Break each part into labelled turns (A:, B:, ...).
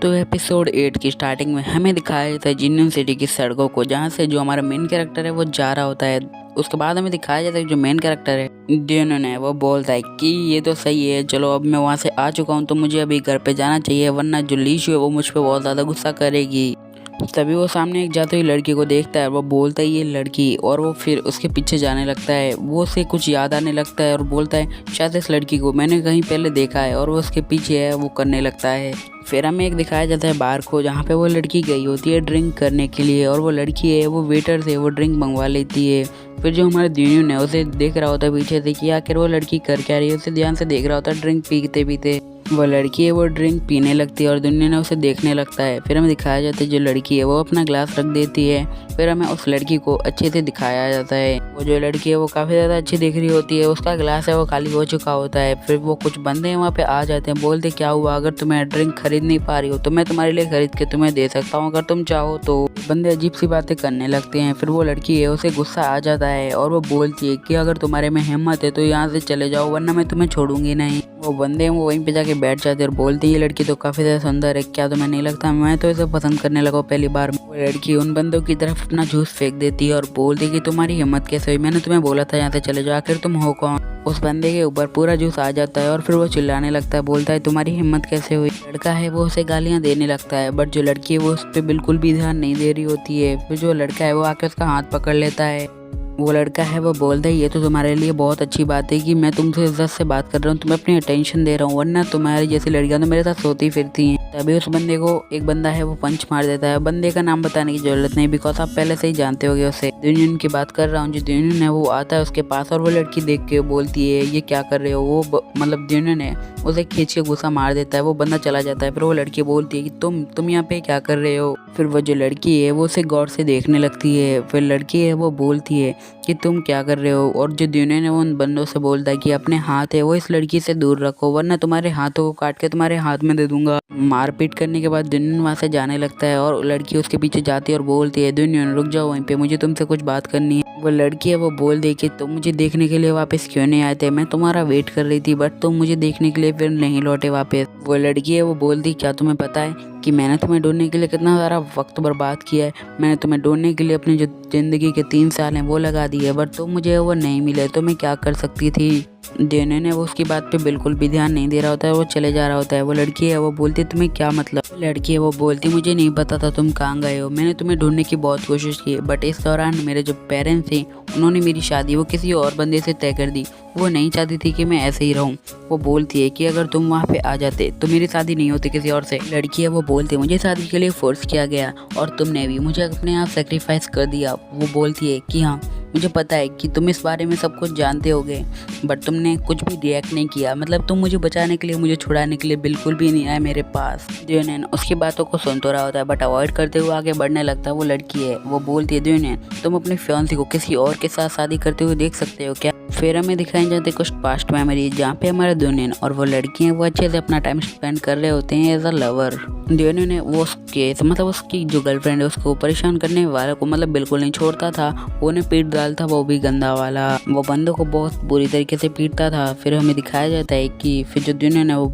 A: तो एपिसोड 8 की स्टार्टिंग में हमें दिखाया जाता है जिन्नन सिटी की सड़कों को, जहाँ से जो हमारा मेन कैरेक्टर है वो जा रहा होता है। उसके बाद हमें दिखाया जाता है जो मेन कैरेक्टर है डेनन है, वो बोलता है कि ये तो सही है, चलो अब मैं वहाँ से आ चुका हूँ तो मुझे अभी घर पे जाना चाहिए, वरना जो लीशु है वो मुझ पर बहुत ज़्यादा गुस्सा करेगी। तभी वो सामने एक जाती हुई लड़की को देखता है, वो बोलता है ये लड़की, और वो फिर उसके पीछे जाने लगता है। वो उसे कुछ याद आने लगता है और बोलता है शायद इस लड़की को मैंने कहीं पहले देखा है, और वो उसके पीछे है वो करने लगता है। फिर हमें एक दिखाया जाता है बार को, जहाँ पे वो लड़की गई होती है ड्रिंक करने के लिए, और वो लड़की है वो वेटर से वो ड्रिंक मंगवा लेती है। फिर जो हमारा दुनियन है उसे देख रहा होता है पीछे से कि आखिर वो लड़की कर क्या रही है, उसे ध्यान से देख रहा होता है ड्रिंक पीते पीते। वो लड़की है वो ड्रिंक पीने लगती है और दुनिया ने उसे देखने लगता है। फिर हमें दिखाया जाता है जो लड़की है वो अपना ग्लास रख देती है। फिर हमें उस लड़की को अच्छे से दिखाया जाता है। वो जो लड़की है वो काफ़ी ज़्यादा अच्छी दिख रही होती है, उसका ग्लास है वो खाली हो चुका होता है। फिर वो कुछ बंदे वहाँ पे आ जाते हैं, बोलते क्या हुआ, अगर तुम्हें ड्रिंक खरीद नहीं पा रही हो तो मैं तुम्हारे लिए खरीद के तुम्हें दे सकता हूँ अगर तुम चाहो तो। बंदे अजीब सी बातें करने लगते हैं। फिर वो लड़की है उसे गुस्सा आ जाता है और वो बोलती है कि अगर तुम्हारे में हिम्मत है तो यहाँ से चले जाओ, वरना मैं तुम्हें छोड़ूंगी नहीं। वो बंदे वो वहीं पे जाके बैठ जाते हैं और बोलते हैं ये लड़की तो काफ़ी ज़्यादा सुंदर है, क्या तुम्हें नहीं लगता मैं तो इसे पसंद करने लगा पहली बार। वो लड़की उन बंदों की तरफ अपना जूस फेंक देती है और बोलती है कि तुम्हारी हिम्मत कैसे हुई, मैंने तुम्हें बोला था यहाँ से चले जाओ, आखिर तुम हो कौन। उस बंदे के ऊपर पूरा जूस आ जाता है और फिर वो चिल्लाने लगता है, बोलता है तुम्हारी हिम्मत कैसे हुई। लड़का है वो उसे गालियाँ देने लगता है, बट जो लड़की है वो उस पर बिल्कुल भी ध्यान नहीं दे रही होती है। फिर जो लड़का है वो आके उसका हाथ पकड़ लेता है। वो लड़का है वो बोलता है ये तो तुम्हारे लिए बहुत अच्छी बात है कि मैं तुमसे इज्जत से बात कर रहा हूँ, तुम्हें अपनी अटेंशन दे रहा हूँ, वरना तुम्हारी जैसी लड़कियां तो मेरे साथ सोती फिरती हैं। तभी उस बंदे को एक बंदा है वो पंच मार देता है। बंदे का नाम बताने की जरूरत नहीं, बिकॉज आप पहले से ही जानते होगे उसे। दुनियन की बात कर रहा हूँ, जो दुनियन है वो आता है उसके पास और वो लड़की देख के बोलती है ये क्या कर रहे हो। वो मतलब दुनियन है उसे खींच के गुस्सा मार देता है, वो बंदा चला जाता है। फिर वो लड़की बोलती है कि तुम यहाँ पे क्या कर रहे हो। फिर वो जो लड़की है वो उसे गौर से देखने लगती है। फिर लड़की है वो बोलती है कि तुम क्या कर रहे हो, और जो दुनिया ने उन बंदों से बोलता है कि अपने हाथ है वो इस लड़की से दूर रखो, वरना तुम्हारे हाथों को काट के तुम्हारे हाथ में दे दूंगा। मारपीट करने के बाद दुनिया वहाँ से जाने लगता है और लड़की उसके पीछे जाती है और बोलती है दुनिया रुक जाओ वहीं पे, मुझे तुमसे कुछ बात करनी है। वो लड़की है वो बोल दे कि तुम मुझे देखने के लिए वापस क्यों नहीं आए थे, मैं तुम्हारा वेट कर रही थी बट तुम मुझे देखने के लिए फिर नहीं लौटे वापस। वो लड़की है वो बोलती क्या तुम्हें पता है कि मैंने तुम्हें ढूंढने के लिए कितना सारा वक्त बर्बाद किया है, मैंने तुम्हें ढूंढने के लिए अपनी जो ज़िंदगी के 3 साल हैं वो लगा दिए, बट तुम मुझे वो नहीं मिले तो मैं क्या कर सकती थी। डेनन है वो उसकी बात पे बिल्कुल भी ध्यान नहीं दे रहा होता है, वो चले जा रहा होता है। वो लड़की है वो बोलती है तुम्हें क्या मतलब। लड़की है वो बोलती मुझे नहीं पता था तुम कहाँ गए हो, मैंने तुम्हें ढूंढने की बहुत कोशिश की, बट इस दौरान मेरे जो पेरेंट्स थे उन्होंने मेरी शादी वो किसी और बंदे से तय कर दी, वो नहीं चाहती थी कि मैं ऐसे ही रहूं। वो बोलती है कि अगर तुम वहाँ पे आ जाते तो मेरी शादी नहीं होती किसी और से। लड़की है वो बोलती है मुझे शादी के लिए फोर्स किया गया और तुमने भी मुझे अपने आप सेक्रीफाइस कर दिया। वो बोलती है कि हाँ मुझे पता है कि तुम इस बारे में सब कुछ जानते होगे, बट तुमने कुछ भी रिएक्ट नहीं किया, मतलब तुम मुझे बचाने के लिए मुझे छुड़ाने के लिए बिल्कुल भी नहीं आए मेरे पास। दुनियन उसकी बातों को सुन तो रहा होता है बट अवॉइड करते हुए आगे बढ़ने लगता है। वो लड़की है वो बोलती है दुनियन तुम अपनी फियांसी को किसी और के साथ शादी करते हुए देख सकते हो क्या। फिर हमें दिखाई जाते कुछ पास्ट मेमोरीज जहाँ पे हमारे दुनियन और वो लड़की है वो अच्छे से अपना टाइम स्पेंड कर रहे होते हैं एज अ लवर। दुनियन ने वो उसके मतलब उसकी जो गर्लफ्रेंड है उसको परेशान करने वाले को मतलब बिल्कुल नहीं छोड़ता था, वो उन्हें पीट डालता, वो भी गंदा वाला। वो बंदों को बहुत बुरी तरीके से पीटता था। फिर हमें दिखाया जाता है कि फिर जो दुनियन है वो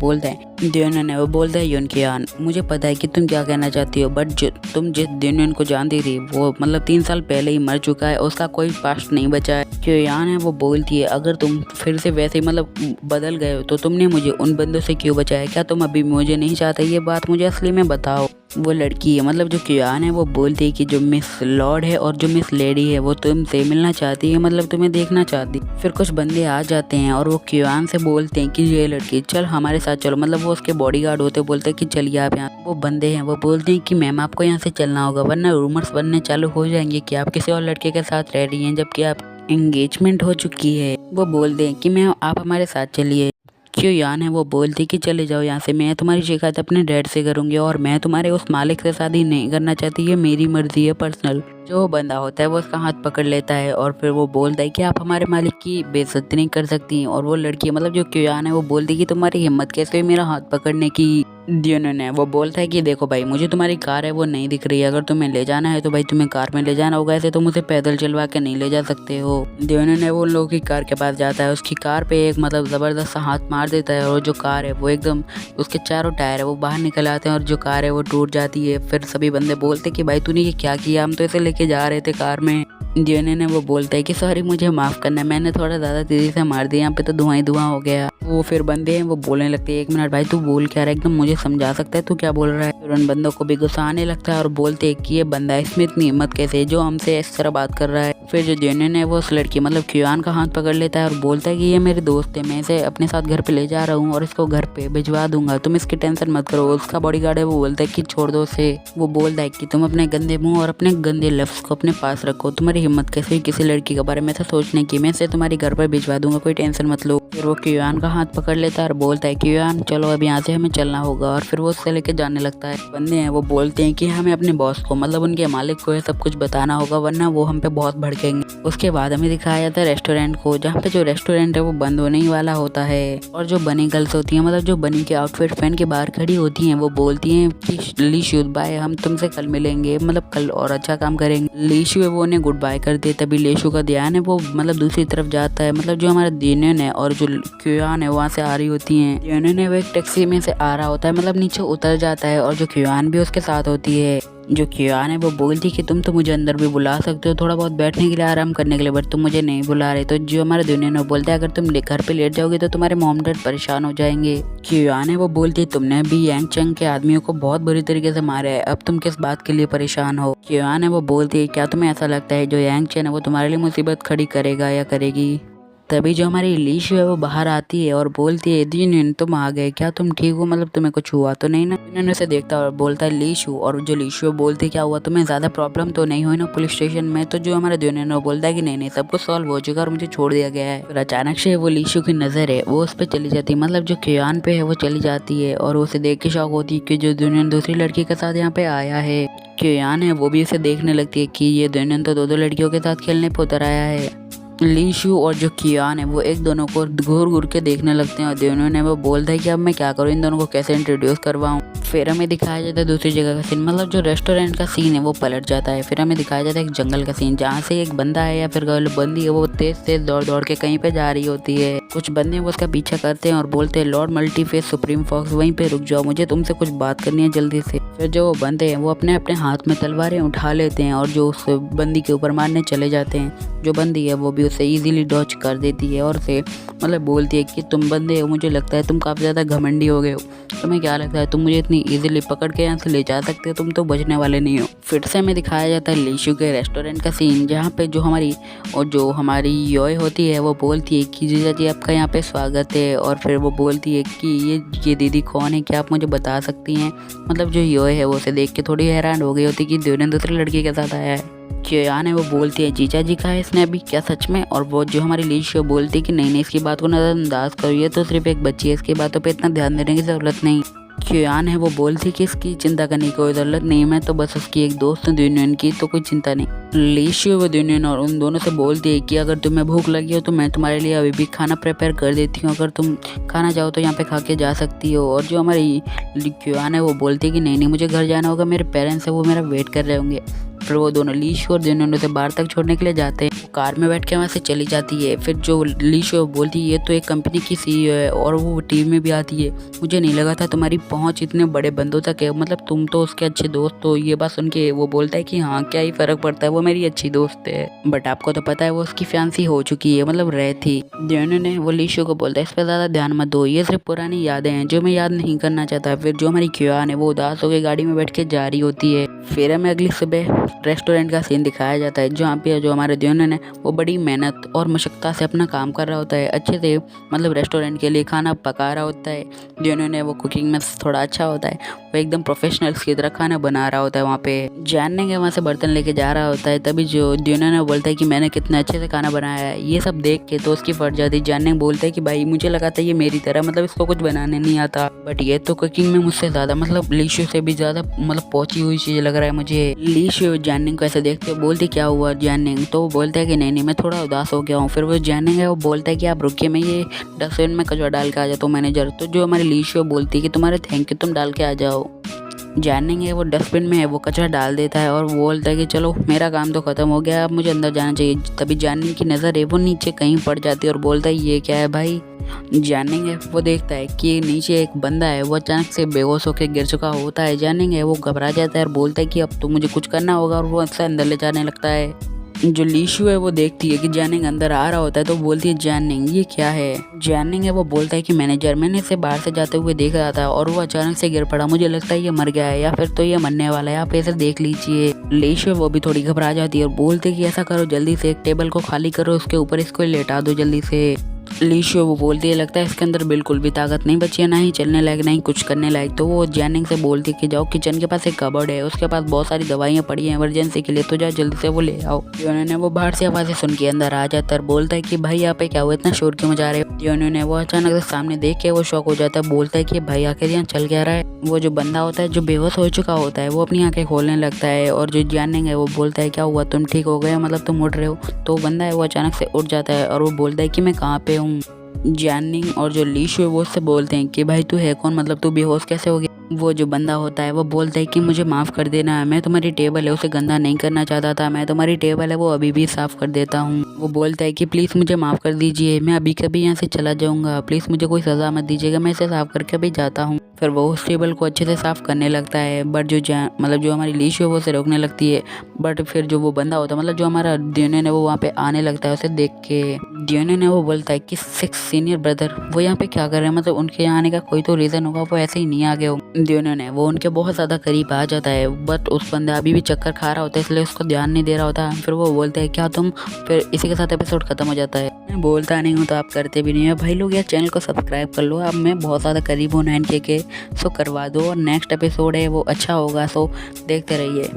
A: बोलता है युनकियान मुझे पता है कि तुम क्या कहना चाहती हो, बट जो तुम जिस दुनियन को जानती थी वो मतलब 3 साल पहले ही मर चुका है, उसका कोई पास्ट नहीं बचा है। क्योयान है वो बोलती है अगर तुम फिर से वैसे मतलब बदल गए हो तो तुमने मुझे उन बंदों से क्यों बचाया, क्या तुम अभी मुझे नहीं चाहते, ये बात मुझे असली में बताओ। वो लड़की है मतलब जो क्योयान है वो बोलती है कि जो मिस लॉर्ड है और जो मिस लेडी है वो तुमसे मिलना चाहती है, मतलब तुम्हें देखना चाहती। फिर कुछ बंदे आ जाते हैं और वो क्योयान से बोलते हैं कि ये लड़की चल हमारे साथ चलो, मतलब वो उसके बॉडीगार्ड होते, बोलते हैं कि चलिए आप यहाँ। वो बंदे हैं वो बोलते हैं कि मैम आपको यहाँ से चलना होगा वरना रूमर्स बनने चालू हो जाएंगे कि आप किसी और लड़के के साथ रह रही हैं जबकि आप एंगेजमेंट हो चुकी है। वो बोलते हैं कि मैम आप हमारे साथ चलिए। क्योयान है वो बोलती कि चले जाओ यहाँ से, मैं तुम्हारी शिकायत अपने डैड से करूँगी और मैं तुम्हारे उस मालिक से शादी नहीं करना चाहती, ये मेरी मर्जी है पर्सनल। जो बंदा होता है वो उसका हाथ पकड़ लेता है और फिर वो बोलता है कि आप हमारे मालिक की बेइज्जती नहीं कर सकती। और वो लड़की मतलब जो क्यूआन है वो बोलती है कि तुम्हारी हिम्मत कैसे हुई मेरा हाथ पकड़ने की। जिन्होंने वो बोलता है कि देखो भाई मुझे तुम्हारी कार है वो नहीं दिख रही है, अगर तुम्हें ले जाना है तो भाई तुम्हें कार में ले जाना होगा, ऐसे तुम उसे पैदल चलवा के नहीं ले जा सकते हो। जिन्होंने वो लोगों की कार के पास जाता है, उसकी कार पे एक मतलब ज़बरदस्त सा हाथ मार देता है और जो कार है वो एकदम उसके चारों टायर है वो बाहर निकल आते हैं और जो कार है वो टूट जाती है। फिर सभी बंदे बोलते कि भाई तूने ये क्या किया, हम तो इसे लेके जा रहे थे कार में। जिन्होंने वो बोलता है कि सॉरी मुझे माफ़ करना है, मैंने थोड़ा ज़्यादा तेज़ी से मार दिया, यहाँ पे तो धुआं ही धुआं हो गया। वो फिर बंदे हैं वो बोलने लगते हैं एक मिनट भाई तू बोल क्या रहा है, एकदम मुझे समझा सकता है तू क्या बोल रहा है। फिर उन बंदों को भी गुस्सा आने लगता है और बोलते हैं कि ये बंदा इसमें इतनी हिम्मत कैसे है जो हमसे इस तरह बात कर रहा है। फिर जो जेनन है वो उस लड़की मतलब क्यूआन का हाथ पकड़ लेता है और बोलता है कि ये मेरे दोस्त है, मैं इसे अपने साथ घर पे ले जा रहा हूँ और इसको घर पे भिजवा दूंगा, तुम इसकी टेंशन मत करो। उसका बॉडीगार्ड है वो बोलता है कि छोड़ दो उसे। वो बोलता है कि तुम अपने गंदे मुंह और अपने गंदे लफ्ज को अपने पास रखो, तुम्हारी हिम्मत कैसे हुई किसी लड़की के बारे में ऐसा सोचने की, मैं इसे तुम्हारे घर पर भिजवा दूंगा, कोई टेंशन मत लो। फिर वो क्यूआन का हाथ पकड़ लेता है और बोलता है क्यूआन चलो अब यहाँ से हमें चलना होगा, और फिर वो उससे लेके जाने लगता है। बंदे हैं वो बोलते हैं कि हमें अपने बॉस को मतलब उनके मालिक को ये सब कुछ बताना होगा वरना वो हम पे बहुत भड़केंगे। उसके बाद हमें दिखाया जाता है रेस्टोरेंट को, जहाँ पे जो रेस्टोरेंट है वो बंद होने ही वाला होता है और जो बनी गर्ल्स होती हैं मतलब जो बनी के आउटफिट पहन के बाहर खड़ी होती हैं वो बोलती हैं कि लीशु बाय, हम तुमसे कल मिलेंगे, मतलब कल और अच्छा काम करेंगे। लीशु है वो उन्हें गुड बाय कर देता है। तभी लीशु का ध्यान है वो मतलब दूसरी तरफ जाता है, मतलब जो हमारा दिनन है और जो क्यूआन है वहाँ से आ रही होती हैं। दिनन है वो एक टैक्सी में से आ रहा होता है, मतलब नीचे उतर जाता है और जो क्यूआन भी उसके साथ होती है। जो क्यूआन है वो बोलती कि तुम तो मुझे अंदर भी बुला सकते हो थोड़ा बहुत बैठने के लिए आराम करने के लिए, बट तुम मुझे नहीं बुला रहे। तो जो हमारे दिनन है बोलता है अगर तुम घर पे लेट जाओगे तो तुम्हारे मॉम डैड परेशान हो जाएंगे। क्यूआन है वो बोलती है तुमने भी यांग चंग के आदमियों को बहुत बुरी तरीके से मारा है, अब तुम किस बात के लिए परेशान हो। क्यूआन है वो बोलती है क्या तुम्हें ऐसा लगता है जो यांग चेन है वो तुम्हारे लिए मुसीबत खड़ी करेगा या करेगी। तभी जो हमारी लीशु है वो बाहर आती है और बोलती है जिन तुम आ गए, क्या तुम ठीक हो, मतलब तुम्हें कुछ हुआ तो नहीं ना। जिन उसे देखता है और बोलता है लीशु, और जो लीशु बोलती है क्या हुआ, तुम्हें ज़्यादा प्रॉब्लम तो नहीं हुई ना पुलिस स्टेशन में। तो जो हमारे जिन बोलता है कि नहीं सब कुछ सॉल्व हो चुका और मुझे छोड़ दिया गया है। फिर अचानक से वो लीशु की नज़र है वो उस पर चली जाती है, मतलब जो क्यूआन पे है वो चली जाती है और उसे देख के शौक होती है कि जो जिन दूसरी लड़की के साथ यहाँ पे आया है। क्यूआन है वो भी उसे देखने लगती है कि ये जिन तो दो लड़कियों के साथ खेलने पे उतर आया है। लीशु और जो क्यूआन है वो एक दोनों को घूर घूर के देखने लगते हैं और जिन्होंने वो बोलता है कि अब मैं क्या करूँ, इन दोनों को कैसे इंट्रोड्यूस करवाऊँ। फिर हमें दिखाया जाता है दूसरी जगह का सीन, मतलब जो रेस्टोरेंट का सीन है वो पलट जाता है। फिर हमें दिखाया जाता है एक जंगल का सीन जहाँ से एक बंदा है या फिर गर्ल बंदी है वो तेज तेज दौड़ दौड़ के कहीं पे जा रही होती है। कुछ बंदे वो उसका पीछा करते हैं और बोलते हैं लॉर्ड मल्टीफेस सुप्रीम फॉक्स वहीं पे रुक जाओ, मुझे तुमसे कुछ बात करनी है जल्दी से। फिर जो वो बंदे हैं वो अपने अपने हाथ में तलवारें उठा लेते हैं और जो उस बंदी के ऊपर मारने चले जाते हैं। जो बंदी है वो भी उसे इजीली डॉच कर देती है और उसे मतलब बोलती है कि तुम बंदे हो, मुझे लगता है तुम काफ़ी ज़्यादा घमंडी हो गए हो, तुम्हें क्या लगता है तुम मुझे इतनी इजीली पकड़ के यहाँ से ले जा सकते हो, तुम तो बचने वाले नहीं हो। फिर से हमें दिखाया जाता है लीशु के रेस्टोरेंट का सीन जहाँ पे जो हमारी योय होती है वो बोलती है कि जीजा जी आपका यहाँ पे स्वागत है। और फिर वो बोलती है कि ये दीदी कौन है, क्या आप मुझे बता सकती हैं। मतलब जो योय है वो उसे देख के थोड़ी हैरान हो गई होती कि जिन दूसरी लड़की के साथ आया है। क्यूआन है वो बोलती है जीजा जी कहा है इसने अभी, क्या सच में। और वो जो हमारी लीशु बोलती है कि नहीं इसकी बात को नज़रअंदाज करो, ये तो सिर्फ एक बच्ची है, इसकी बातों पे इतना ध्यान देने की ज़रूरत नहीं। क्यूआन है वो बोलती कि इसकी चिंता करने की कोई ज़रूरत नहीं, मैं तो बस उसकी एक दोस्त हूँ दुनियन की, तो कोई चिंता नहीं। लीशु वो दुनियन और उन दोनों से बोलती है कि अगर तुम्हें भूख लगी हो तो मैं तुम्हारे लिए अभी भी खाना प्रिपेयर कर देती हूँ, अगर तुम खाना चाहो तो यहाँ पे खा के जा सकती हो। और जो हमारी क्यूआन है वो बोलती है कि नहीं मुझे घर जाना होगा, मेरे पेरेंट्स है वो मेरा वेट कर रहे होंगे। फिर वो दोनों लीशु और जिन्होंने उसे बाहर तक छोड़ने के लिए जाते हैं। कार में बैठ के वहाँ से चली जाती है। फिर जो लीशु बोलती है ये तो एक कंपनी की सीईओ है और वो टीवी में भी आती है, मुझे नहीं लगा था तुम्हारी पहुँच इतने बड़े बंदों तक है, मतलब तुम तो उसके अच्छे दोस्त हो। ये बात सुन के वो बोलता है कि हाँ क्या ही फ़र्क पड़ता है, वो मेरी अच्छी दोस्त है, बट आपको तो पता है वो उसकी फैंसी हो चुकी है, मतलब रह थी। जिन्होंने वो लीशु को बोलता है इस पर ज़्यादा ध्यान मत दो, ये सिर्फ पुरानी यादें हैं जो मैं याद नहीं करना चाहता। फिर जो हमारी क्यूआन है वो उदास होकर गाड़ी में बैठ के जा रही होती है। फिर हमें अगली सुबह रेस्टोरेंट का सीन दिखाया जाता है जहाँ पे जो हमारे जिन्होंने वो बड़ी मेहनत और मशक्क़त से अपना काम कर रहा होता है, अच्छे से मतलब रेस्टोरेंट के लिए खाना पका रहा होता है। जिन्होंने वो कुकिंग में थोड़ा अच्छा होता है, वो एकदम प्रोफेशनल्स की तरह खाना बना रहा होता है। वहाँ पे जानने के वहाँ से बर्तन लेके जा रहा होता है, तभी जो जिन्होंने बोलता है कि मैंने कितना अच्छे से खाना बनाया है। ये सब देख के तो उसकी फट जाती है। जानने बोलता है कि भाई मुझे लगा था ये मेरी तरह मतलब इसको कुछ बनाने नहीं आता, बट ये तो कुकिंग में मुझसे ज़्यादा मतलब लीशु से भी ज़्यादा मतलब पहुंची हुई चीज़ लग रहा है मुझे। लीशु जैनिंग को ऐसे देखते हुए बोलती क्या हुआ जैनिंग, तो वो बोलता है कि नहीं मैं थोड़ा उदास हो गया हूँ। फिर वो जैनिंग है वो बोलता है कि आप रुकिए, मैं ये डस्टबिन में कचरा डाल के आ जाता हूँ मैनेजर। तो जो हमारी लीशियो बोलती है कि तुम्हारे थैंक यू, तुम डाल के आ जाओ। जैनिंग है वो डस्टबिन में है वो कचरा डाल देता है और वो बोलता है कि चलो मेरा काम तो ख़त्म हो गया, अब मुझे अंदर जाना चाहिए। तभी जैनिंग की नज़र है वो नीचे कहीं पड़ जाती है और बोलता है ये क्या है भाई। जैनिंग है वो देखता है कि नीचे एक बंदा है वो अचानक से बेहोश होकर गिर चुका होता है। जैनिंग है वो घबरा जाता है और बोलता है कि अब तो मुझे कुछ करना होगा, और वो उससे अंदर ले जाने लगता है। जो लीशु है वो देखती है कि जैनिंग अंदर आ रहा होता है तो बोलती है जैनिंग ये क्या है। जैनिंग है वो बोलता है कि मैनेजर, मैंने इसे बाहर से जाते हुए देख रहा था और वो अचानक से गिर पड़ा, मुझे लगता है ये मर गया है या फिर तो ये मरने वाला है, आप इसे देख लीजिए। लीशु है वो भी थोड़ी घबरा जाती है और बोलती है कि ऐसा करो जल्दी से एक टेबल को खाली करो, उसके ऊपर इसको लेटा दो जल्दी से। लीशु वो बोलती है लगता है इसके अंदर बिल्कुल भी ताकत नहीं बची है, ना ही चलने लायक ना ही कुछ करने लायक। तो वो जैनिंग से बोलती है कि जाओ किचन के पास एक कबर्ड है, उसके पास बहुत सारी दवाइयाँ पड़ी हैं इमरजेंसी के लिए, तो जाओ जल्दी से वो ले आओ। उन्होंने वो बाहर से आवाज़ें सुन के अंदर आ जाता है और बोलता है कि भाई यहाँ पे क्या हुआ, इतना शोर क्यों मचा रहे हो। उन्होंने वो अचानक से सामने देख के वो शौक हो जाता है, बोलता है कि भाई आखिर यहाँ चल क्या रहा है। वो जो बंदा होता है जो बेहोश हो चुका होता है वो अपनी आंखें खोलने लगता है और जो जैनिंग है वो बोलता है क्या हुआ, तुम ठीक हो गए, मतलब तुम उठ रहे हो। तो बंदा है वो अचानक से उठ जाता है और वो बोलता है कि मैं कहाँ पे हूँ। जैनिंग और जो लीशु है वो उससे बोलते हैं कि भाई तू है कौन, मतलब तू बेहोश कैसे हो गया। वो जो बंदा होता है वो बोलता है कि मुझे माफ़ कर देना, मैं तुम्हारी टेबल है उसे गंदा नहीं करना चाहता था, मैं तुम्हारी टेबल है वो अभी भी साफ़ कर देता हूँ। वो बोलता है कि प्लीज़ मुझे माफ़ कर दीजिए, मैं अभी कभी यहाँ से चला जाऊँगा, प्लीज़ मुझे कोई सज़ा मत दीजिएगा, मैं इसे साफ़ करके भी जाता हूँ। फिर वो उस टेबल को अच्छे से साफ़ करने लगता है, बट जो हमारी लीशु है वो उसे रोकने लगती है। बट फिर जो वो बंदा होता है मतलब जो हमारा ड्यूनियन है वो वहाँ पे आने लगता है उसे देख के। ड्यूनियन है वो बोलता है कि 6 सीनियर ब्रदर वो यहाँ पे क्या कर रहे हैं, मतलब उनके यहाँ आने का कोई तो रीज़न होगा, वो ऐसे ही नहीं आ गए हो। ड्यूनियन है वो उनके बहुत ज़्यादा करीब आ जाता है, बट उस बंदा अभी भी चक्कर खा रहा होता है इसलिए उसको ध्यान नहीं दे रहा होता। फिर वो बोलता है क्या तुम, फिर इसी के साथ एपिसोड खत्म हो जाता है। मैं बोलता नहीं हूँ तो आप करते भी नहीं है भाई लोग, यार चैनल को सब्सक्राइब कर लो, अब मैं बहुत ज़्यादा करीब हूँ 9K के, सो करवा दो। और नेक्स्ट एपिसोड है वो अच्छा होगा, सो देखते रहिए।